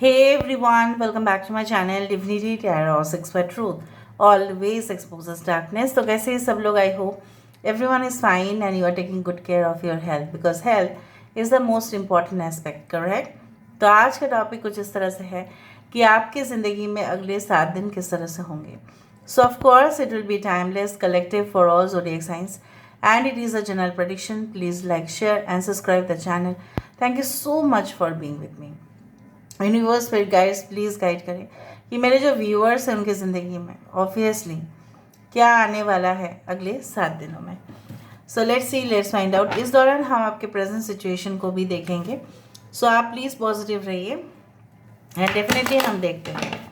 Hey everyone, welcome back to my channel Divinity Tarot 6 by Truth. Always exposes darkness. तो कैसे हैं सब लोग? I hope everyone is fine and you are taking good care of your health because health is the most important aspect, correct? तो आज का topic कुछ इस तरह से है कि आपकी ज़िंदगी में अगले 7 दिन किस तरह से होंगे. So of course it will be timeless, collective for all zodiac signs and it is a general prediction. Please like, share and subscribe the channel. Thank you so much for being with me. Universe फिर guides please guide करें कि मेरे जो viewers हैं उनकी ज़िंदगी में obviously क्या आने वाला है अगले 7 दिनों में. So let's see, let's find out. इस दौरान हम आपके प्रेजेंट सिचुएशन को भी देखेंगे. सो आप प्लीज़ पॉजिटिव रहिए एंड डेफिनेटली हम देखते हैं.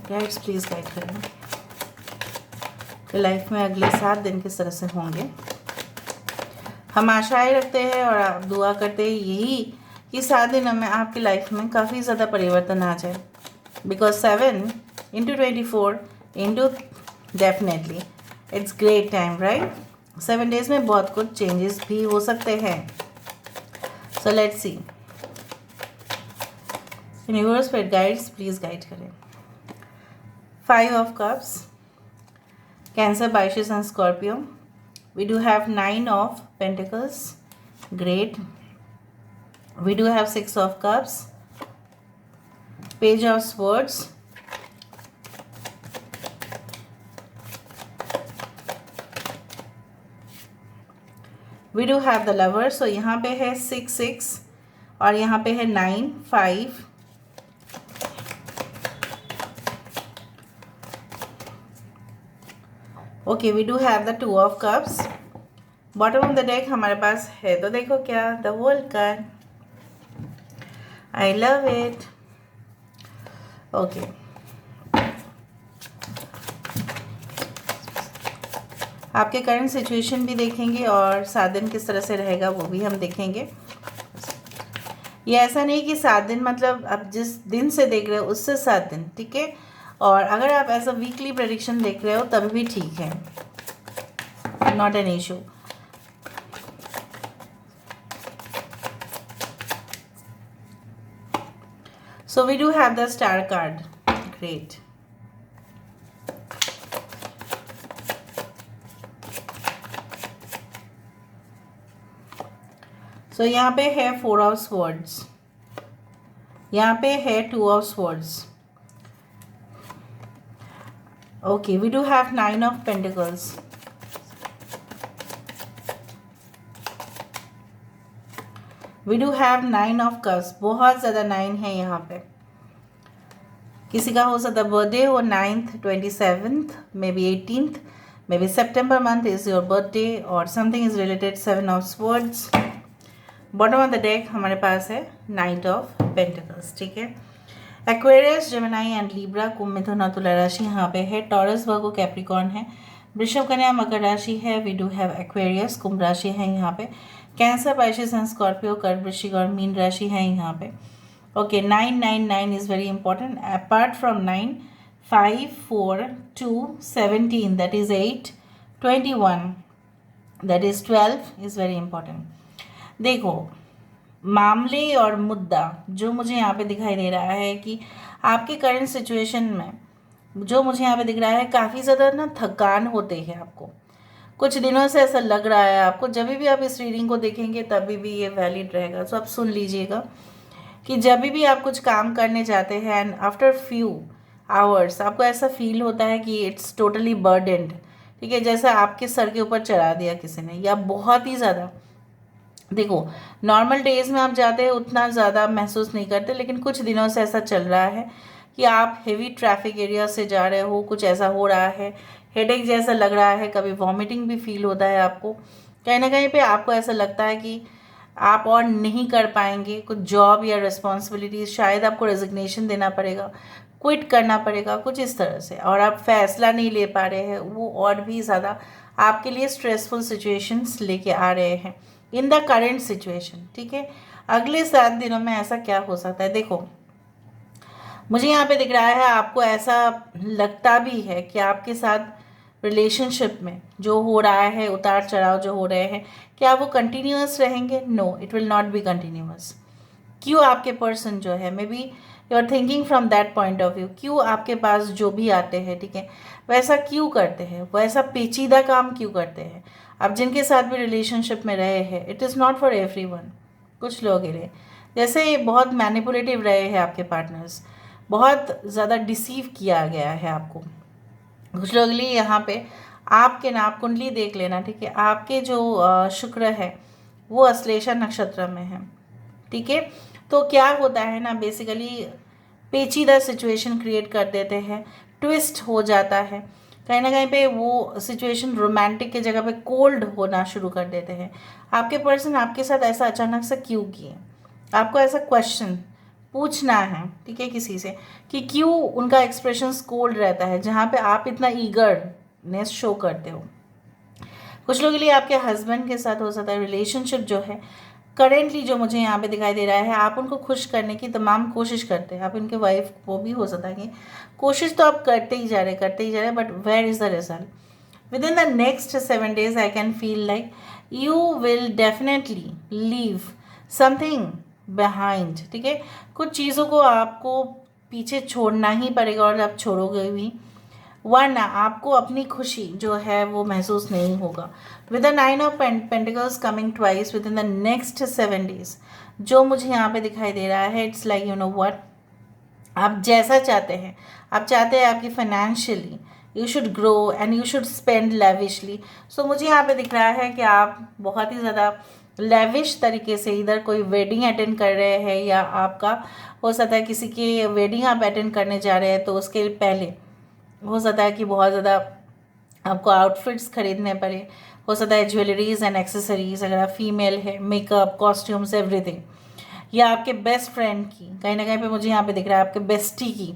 गाइड्स प्लीज़ गाइड करें कि लाइफ में अगले 7 दिन किस तरह से होंगे. हम आशाएं रखते हैं और आप दुआ करते हैं यही कि 7 दिनों में आपकी लाइफ में काफ़ी ज़्यादा परिवर्तन आ जाए. Because 7 into 24 into definitely it's great time, right. 7 days में बहुत कुछ चेंजेस भी हो सकते हैं. So let's see. यूनिवर्स फिर गाइड्स प्लीज़ गाइड करें. 5 of Cups, Cancer, Pisces and Scorpio. We do have 9 of Pentacles. Great. We do have 6 of Cups. Page of Swords. We do have the Lover. So यहाँ पे है 6 6 और यहाँ पे है 9 5. Okay, we do have the 2 of Cups. Bottom of the deck हमारे पास है तो देखो क्या, the world card. I love it. Okay, आपके करंट सिचुएशन भी देखेंगे और 7 दिन किस तरह से रहेगा वो भी हम देखेंगे. ये ऐसा नहीं कि 7 दिन मतलब आप जिस दिन से देख रहे हो उससे 7 दिन, ठीक है. और अगर आप ऐसा वीकली प्रेडिक्शन देख रहे हो तब भी ठीक है, not an issue. So we do have the Star card. Great. So यहाँ पे है 4 of Swords. यहाँ पे है 2 of Swords. Okay, we do have 9 of Pentacles. We do have 9 of Cups. बहुत ज़्यादा 9 है यहाँ पे. किसी का हो सकता है बर्थडे हो 9th, 27th, may be 18th, may be September month is your birthday or something is related 7 of Swords. Bottom of the deck हमारे पास है Knight of Pentacles, ठीक है. एक्वेरियस, जेमिनी एंड लिब्रा, कुंभ, मिथुन और तुला राशि यहाँ पे है. टॉरस, वर्गो, कैप्रिकॉर्न है. वृषभ, कन्या, मकर राशि है. वी डू हैव एक्वेरियस, कुंभ राशि है यहाँ पे. कैंसर, पाइसेस एंड स्कॉर्पियो, कर्क, वृश्चिक और मीन राशि है यहाँ पे. Okay, 9 is very important. Apart from 9, 5 4 2 17, that is 8 21, that is 12 is very important. देखो, मामले और मुद्दा जो मुझे यहाँ पे दिखाई दे रहा है कि आपके करंट सिचुएशन में जो मुझे यहाँ पे दिख रहा है काफ़ी ज़्यादा ना थकान होते हैं आपको. कुछ दिनों से ऐसा लग रहा है आपको. जब भी आप इस रीडिंग को देखेंगे तभी भी ये वैलिड रहेगा. सो आप सुन लीजिएगा कि जब भी आप कुछ काम करने जाते हैं एंड आफ्टर फ्यू आवर्स आपको ऐसा फील होता है कि इट्स टोटली बर्डनड, ठीक है, जैसा आपके सर के ऊपर चढ़ा दिया किसी ने, या बहुत ही ज़्यादा. देखो, नॉर्मल डेज में आप जाते हैं उतना ज़्यादा महसूस नहीं करते, लेकिन कुछ दिनों से ऐसा चल रहा है कि आप हेवी ट्रैफिक एरिया से जा रहे हो, कुछ ऐसा हो रहा है, हेडेक जैसा लग रहा है, कभी वॉमिटिंग भी फील होता है आपको. कहीं ना कहीं पे आपको ऐसा लगता है कि आप और नहीं कर पाएंगे. कुछ जॉब या रिस्पॉन्सिबिलिटीज, शायद आपको रेजिग्नेशन देना पड़ेगा, क्विट करना पड़ेगा, कुछ इस तरह से, और आप फैसला नहीं ले पा रहे हैं. वो और भी ज़्यादा आपके लिए स्ट्रेसफुल सिचुएशंस लेके आ रहे हैं इन द करेंट सिचुएशन, ठीक है. अगले 7 दिनों में ऐसा क्या हो सकता है? देखो, मुझे यहाँ पे दिख रहा है आपको ऐसा लगता भी है कि आपके साथ रिलेशनशिप में जो हो रहा है, उतार चढ़ाव जो हो रहे हैं, क्या वो कंटिन्यूअस रहेंगे? No, it will not be continuous. क्यों आपके पर्सन जो है, maybe you are thinking from that point of view, क्यों आपके पास जो भी आते हैं, ठीक है, वैसा क्यों करते हैं, वैसा पेचीदा काम क्यों करते हैं? आप जिनके साथ भी रिलेशनशिप में रहे हैं, it is not for everyone. कुछ लोग हैं जैसे बहुत मैनिपुलेटिव रहे हैं आपके पार्टनर्स, बहुत ज़्यादा डिसीव किया गया है आपको। कुछ लोग लिए यहाँ पे आपके नाप कुंडली देख लेना, ठीक है, आपके जो शुक्र है वो अश्लेषा नक्षत्र में है, ठीक है। तो क्या होता है ना, बेसिकली पेचीदा सिचुएशन क्रिएट कर देते हैं, ट्विस्ट हो जाता है, कहीं ना कहीं पे वो सिचुएशन रोमांटिक के जगह पे कोल्ड होना शुरू कर देते हैं। आपके पर्सन आपके साथ ऐसा अचानक से क्यों किए? आपको ऐसा क्वेश्चन पूछना है, ठीक है, किसी से, कि क्यों उनका एक्सप्रेशंस कोल्ड रहता है जहाँ पे आप इतना ईगरनेस शो करते हो। कुछ लोगों के लिए आपके हस्बैंड के साथ हो सकता है रिलेशनशिप जो है करेंटली, जो मुझे यहाँ पे दिखाई दे रहा है, आप उनको खुश करने की तमाम कोशिश करते हैं। आप उनके वाइफ को भी हो सकता है कि कोशिश तो आप करते ही जा रहे, but where is the result? Within the next 7 days I can feel like you will definitely leave something behind, ठीक है। कुछ चीज़ों को आपको पीछे छोड़ना ही पड़ेगा, और आप छोड़ोगे भी, वरना आपको अपनी खुशी जो है वो महसूस नहीं होगा। With the 9 of Pentacles coming twice with in the next 7 days, जो मुझे यहाँ पे दिखाई दे रहा है, it's like you know what, आप जैसा चाहते हैं, आप चाहते हैं आपकी financially you should grow and you should spend lavishly. So मुझे यहाँ पे दिख रहा है कि आप बहुत ही ज़्यादा लेविश तरीके से इधर कोई वेडिंग अटेंड कर रहे हैं, या आपका हो सकता है किसी की वेडिंग आप अटेंड करने जा रहे हैं, तो उसके पहले हो सकता है कि बहुत ज़्यादा आपको आउटफिट्स खरीदने पड़े, हो सकता है ज्वेलरीज एंड एक्सेसरीज, अगर आप फीमेल है, मेकअप, कॉस्ट्यूम्स, एवरीथिंग, या आपके बेस्ट फ्रेंड की, कहीं ना कहीं पे मुझे यहाँ पे दिख रहा है आपके बेस्टी की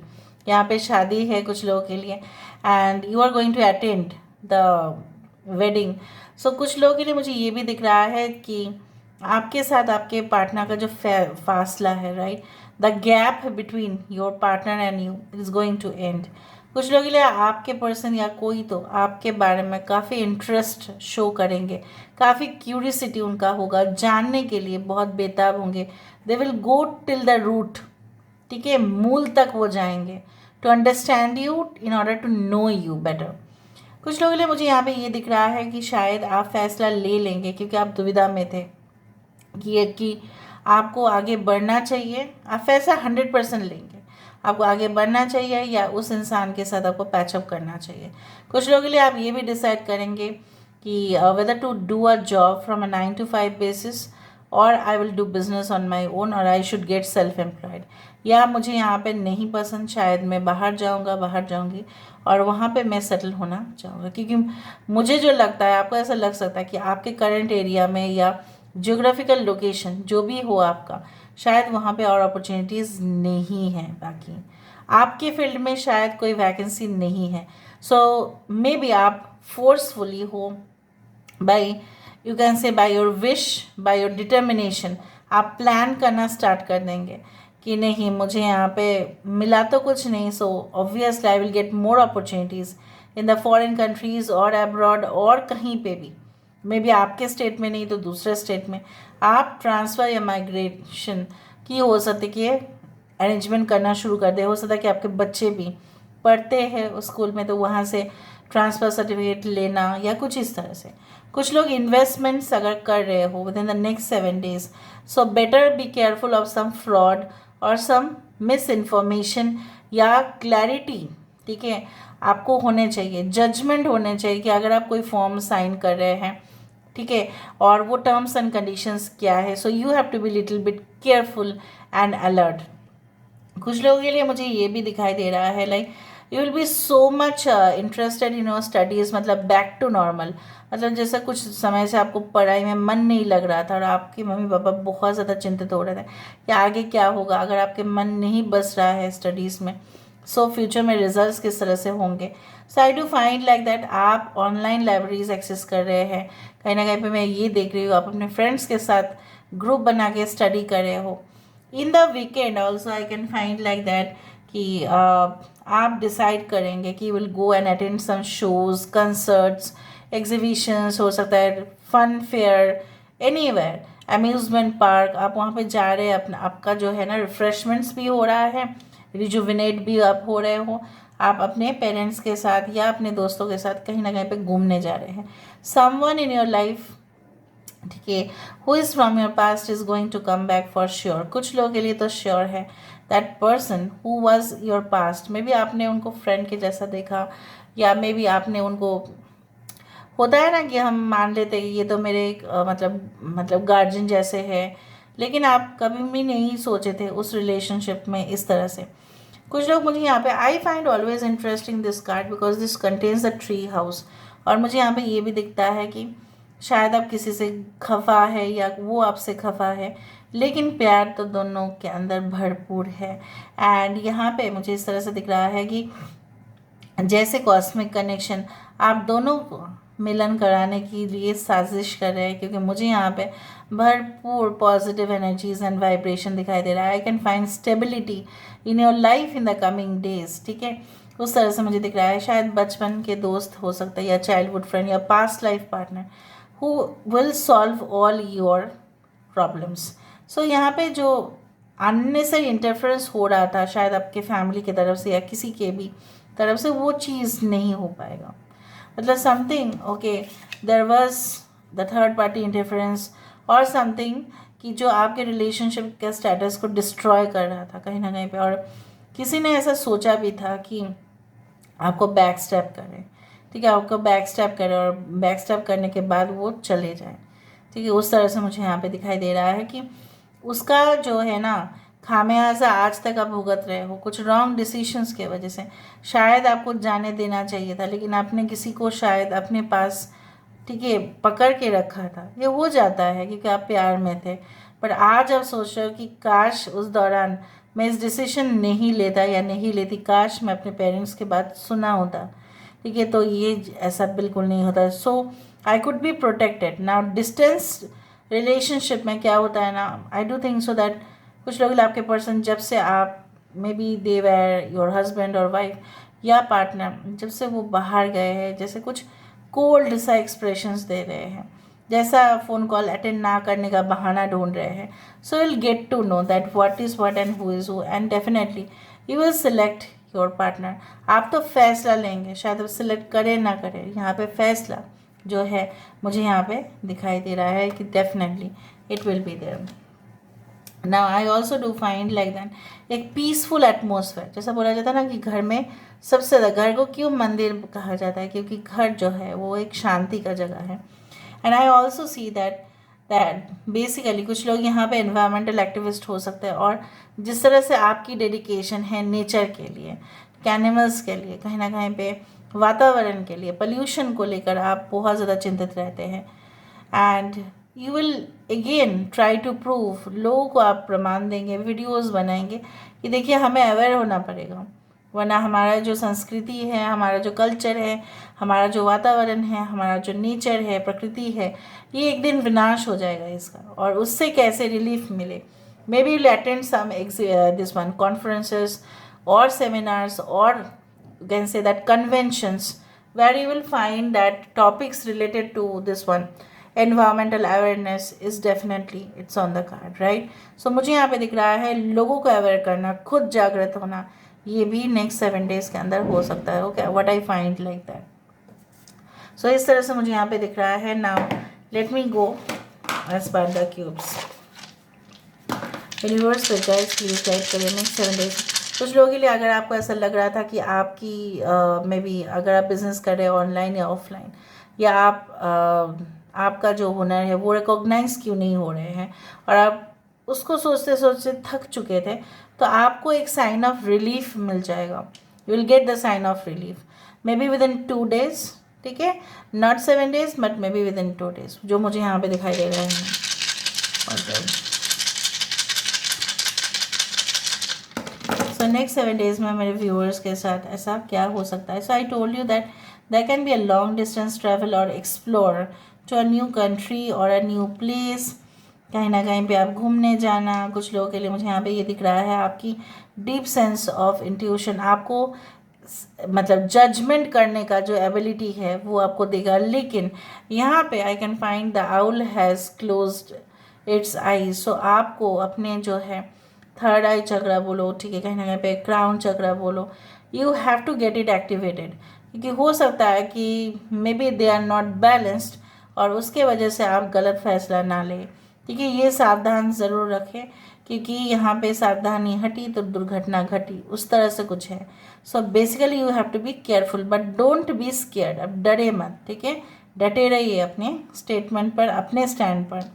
यहाँ पे शादी है कुछ लोगों के लिए, and you are going to attend the wedding. So कुछ लोगों के लिए मुझे ये भी दिख रहा है कि आपके साथ आपके पार्टनर का जो फासला है, right, the gap between your partner and you is going to end. कुछ लोगों के लिए आपके पर्सन या कोई तो आपके बारे में काफ़ी इंटरेस्ट शो करेंगे, काफ़ी क्यूरियसिटी उनका होगा, जानने के लिए बहुत बेताब होंगे। They will go till the root, ठीक है, मूल तक वो जाएंगे, to understand you in order to know you better. कुछ लोगों के लिए मुझे यहाँ पे ये दिख रहा है कि शायद आप फैसला ले लेंगे, क्योंकि आप दुविधा में थे कि आपको आगे बढ़ना चाहिए। आप फैसला 100% लेंगे, आपको आगे बढ़ना चाहिए या उस इंसान के साथ आपको पैचअप करना चाहिए। कुछ लोगों के लिए आप ये भी डिसाइड करेंगे कि whether to do a job from a 9 to 5 basis, और I will do business on my own, और I should get self employed, या मुझे यहाँ पे नहीं पसंद, शायद मैं बाहर जाऊँगी और वहाँ पे मैं सेटल होना चाहूँगा। क्योंकि मुझे जो लगता है, आपको ऐसा लग सकता है कि आपके करंट एरिया में या जियोग्राफिकल लोकेशन जो भी हो आपका, शायद वहाँ पे और अपॉर्चुनिटीज़ नहीं है, बाकी आपके फील्ड में शायद कोई वैकेंसी नहीं है। सो मे बी आप फोर्सफुली हो, by you can say by your wish, by your determination, आप प्लान करना स्टार्ट कर देंगे कि नहीं, मुझे यहाँ पे मिला तो कुछ नहीं, so obviously I will get more opportunities in the foreign countries और अब्रॉड, और कहीं पे भी, मे बी आपके स्टेट में नहीं तो दूसरे स्टेट में आप ट्रांसफ़र या माइग्रेशन की हो सकती कि अरेंजमेंट करना शुरू कर दे। हो सकता है कि आपके बच्चे भी पढ़ते हैं उस स्कूल में, तो वहाँ से ट्रांसफ़र सर्टिफिकेट लेना या कुछ इस तरह से। कुछ लोग इन्वेस्टमेंट्स अगर कर रहे हो within the next 7 days, so better be careful of some fraud और सम मिस इन्फॉर्मेशन, या क्लैरिटी, ठीक है, आपको होने चाहिए, जजमेंट होने चाहिए कि अगर आप कोई फॉर्म साइन कर रहे हैं, ठीक है, और वो टर्म्स एंड कंडीशंस क्या है, so you have to be little bit careful and alert. कुछ लोगों के लिए मुझे ये भी दिखाई दे रहा है like you will be so much interested in your studies, मतलब बैक टू नॉर्मल, मतलब जैसा कुछ समय से आपको पढ़ाई में मन नहीं लग रहा था और आपके मम्मी पापा बहुत ज़्यादा चिंतित हो रहे थे कि आगे क्या होगा अगर आपके मन नहीं बस रहा है स्टडीज़ में, सो फ्यूचर में रिजल्ट्स किस तरह से होंगे। So I do find like that आप ऑनलाइन लाइब्रेरीज एक्सेस कर रहे हैं, कहीं ना कहीं पे मैं ये देख रही हूँ आप अपने फ्रेंड्स के साथ ग्रुप बना के स्टडी कर रहे हो। In the weekend also I can find like that कि आप डिसाइड करेंगे कि will go and attend some shows, concerts, exhibitions, हो सकता है fun fair, anywhere, amusement park, आप वहाँ पे जा रहे हैं, अपना आपका जो है ना रिफ्रेशमेंट्स भी हो रहा है, रिजुविनेट भी आप हो रहे हो, आप अपने पेरेंट्स के साथ या अपने दोस्तों के साथ कहीं ना कहीं पे घूमने जा रहे हैं। समवन इन योर लाइफ, ठीक है, who is from your past is going to come back for sure. कुछ लोगों के लिए तो श्योर है that person who was your past, maybe आपने उनको फ्रेंड के जैसा देखा, या मे बी आपने उनको, होता है ना कि हम मान लेते हैं कि ये तो मेरे मतलब गार्जियन जैसे है, लेकिन आप कभी भी नहीं सोचे थे उस रिलेशनशिप में इस तरह से। कुछ लोग, मुझे यहाँ पे I find always interesting this card because this contains the tree house, और मुझे यहाँ पे ये भी दिखता है कि शायद आप किसी से खफा है या वो आपसे खफा है, लेकिन प्यार तो दोनों के अंदर भरपूर है। एंड यहाँ पे मुझे इस तरह से दिख रहा है कि जैसे कॉस्मिक कनेक्शन आप दोनों को मिलन कराने के लिए साजिश कर रहे हैं, क्योंकि मुझे यहाँ पे भरपूर पॉजिटिव एनर्जीज एंड वाइब्रेशन दिखाई दे रहा है। आई can find stability in your life in the coming days, ठीक है, उस तरह से मुझे दिख रहा है। शायद बचपन के दोस्त हो सकते हैं, या चाइल्डहुड फ्रेंड, या past life partner who will solve all your problems. So यहाँ पे जो अननेसेसरी इंटरफेरेंस हो रहा था शायद आपके फैमिली की तरफ से या किसी के भी तरफ से, वो चीज़ नहीं हो पाएगा। मतलब something, okay, there was the third party interference और समथिंग कि जो आपके रिलेशनशिप के स्टेटस को डिस्ट्रॉय कर रहा था कहीं ना कहीं पे, और किसी ने ऐसा सोचा भी था कि आपको बैक स्टेप करें, ठीक है, आपको बैक स्टेप करें और बैक स्टेप करने के बाद वो चले जाए, ठीक है, उस तरह से मुझे यहाँ पे दिखाई दे रहा है कि उसका जो है ना खामियाजा आज तक आप भुगत रहे हो कुछ रॉन्ग डिसीशंस के वजह से। शायद आपको जाने देना चाहिए था, लेकिन आपने किसी को शायद अपने पास, ठीक है, पकड़ के रखा था। ये हो जाता है क्योंकि आप प्यार में थे, पर आज आप सोच रहे हो कि काश उस दौरान मैं इस डिसीजन नहीं लेता या नहीं लेती, काश मैं अपने पेरेंट्स की बात सुना होता, ठीक है, तो ये ऐसा बिल्कुल नहीं होता। So I could be protected now. Distance relationship में क्या होता है ना, I do think so that कुछ लोग आपके पर्सन, जब से आप maybe they were your husband और वाइफ या पार्टनर, जब से वो बाहर गए हैं, जैसे कुछ कोल्ड सा एक्सप्रेशंस दे रहे हैं, जैसा फ़ोन कॉल अटेंड ना करने का बहाना ढूंढ रहे हैं, so will get to know that what is what and who is who, and definitely you will select your partner. आप तो फैसला लेंगे, शायद आप सिलेक्ट करें ना करें, यहाँ पे फैसला जो है मुझे यहाँ पे दिखाई दे रहा है कि definitely it will be there. Now I also do find like that एक पीसफुल एटमोसफेयर, जैसा बोला जाता है ना कि घर में सबसे ज़्यादा, घर को क्यों मंदिर कहा जाता है, क्योंकि घर जो है वो एक शांति का जगह है। And I also see that basically कुछ लोग यहाँ पे एनवायरमेंटल एक्टिविस्ट हो सकते हैं, और जिस तरह से आपकी डेडिकेशन है नेचर के लिए, एनिमल्स के लिए, कहीं ना कहीं पे वातावरण के लिए, पोल्यूशन को लेकर आप बहुत ज़्यादा चिंतित रहते हैं। And you will again try to prove, लोगों को आप प्रमाण देंगे, वीडियोस बनाएंगे कि देखिए हमें अवेयर होना पड़ेगा, वरना हमारा जो संस्कृति है, हमारा जो कल्चर है, हमारा जो वातावरण है, हमारा जो नेचर है, प्रकृति है, ये एक दिन विनाश हो जाएगा इसका, और उससे कैसे रिलीफ मिले। Maybe will attend some this one conferences और सेमिनार्स और can say that conventions where you will find that topics related to this one environmental awareness is definitely it's on the card, right? So मुझे यहाँ पे दिख रहा है लोगों को अवेयर करना, खुद जागृत होना, ये भी नेक्स्ट 7 days के अंदर हो सकता है। Okay, what I find like that. So इस तरह से मुझे यहाँ पे दिख रहा है। Now let me go as per the cubes. Universe guys please guide करिए नेक्स्ट 7 days। कुछ लोगों के लिए अगर आपको ऐसा लग रहा था कि आपकी मे बी अगर आप बिज़नेस कर रहे हैं ऑनलाइन या ऑफलाइन, या आपका जो हुनर है वो रिकॉग्नाइज क्यों नहीं हो रहे हैं, और आप उसको सोचते सोचते थक चुके थे, तो आपको एक साइन ऑफ रिलीफ मिल जाएगा। You will get the sign of relief maybe within 2 days, ठीक है, not 7 days but maybe within 2 days, जो मुझे यहाँ पे दिखाई दे रहा है। सो नेक्स्ट 7 days में मेरे व्यूअर्स के साथ ऐसा क्या हो सकता है। So I told you that there can be a long distance travel और explore to a new country और अ न्यू प्लेस, कहीं ना कहीं पे आप घूमने जाना। कुछ लोगों के लिए मुझे यहाँ पे ये दिख रहा है आपकी डीप सेंस ऑफ इंट्यूशन, आपको मतलब जजमेंट करने का जो एबिलिटी है वो आपको देगा। लेकिन यहाँ पे I can find the owl has closed its eye, so आपको अपने जो है थर्ड आई चक्रा बोलो, ठीक है, कहीं ना कहीं पे क्राउन चक्रा बोलो, you have to get it activated, क्योंकि हो सकता है कि maybe they are not balanced और उसके वजह से आप गलत फैसला ना लें। ठीक है, ये सावधान ज़रूर रखें, क्योंकि यहाँ पे सावधानी हटी तो दुर्घटना घटी, उस तरह से कुछ है। So basically you have to be careful but don't be scared. अब डरे मत, ठीक है, डटे रहिए अपने स्टेटमेंट पर, अपने स्टैंड पर।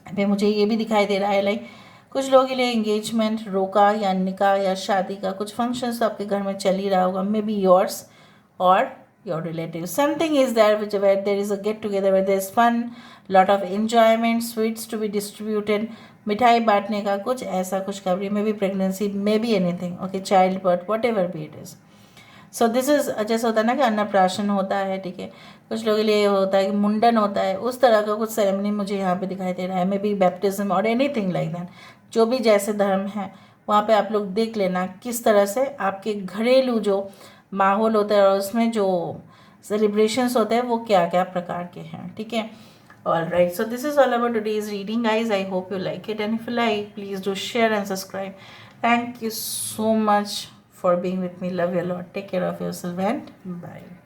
अभी मुझे ये भी दिखाई दे रहा है लाइक कुछ लोगों के लिए एंगेजमेंट, रोका या निकाह या शादी का कुछ फंक्शंस तो आपके घर में चल ही रहा होगा, मे बी योर्स और your relatives. Something is there which where there is a get together, where there is fun, lot of enjoyment, sweets to be distributed, मिठाई बांटने का कुछ ऐसा खुशखबरी, may be pregnancy, may be anything, okay, child birth, what ever be it is. So this is, जैसे होता है ना कि अन्नप्राशन होता है, ठीक है, कुछ लोगों के लिए होता है कि मुंडन होता है, उस तरह का कुछ सेरेमनी मुझे यहाँ पे दिखाई दे रहा है, मे बी बैप्टिज्म और एनीथिंग लाइक दैट। जो भी जैसे धर्म है वहाँ पे आप लोग देख लेना किस तरह से आपके घरेलू जो माहौल होता है और उसमें जो सेलिब्रेशंस होते हैं वो क्या क्या प्रकार के हैं, ठीक है। All right, so this is all about today's reading guys. I hope you like it and if you like please do share and subscribe. Thank you so much for being with me. Love you a lot. Take care of yourself and bye.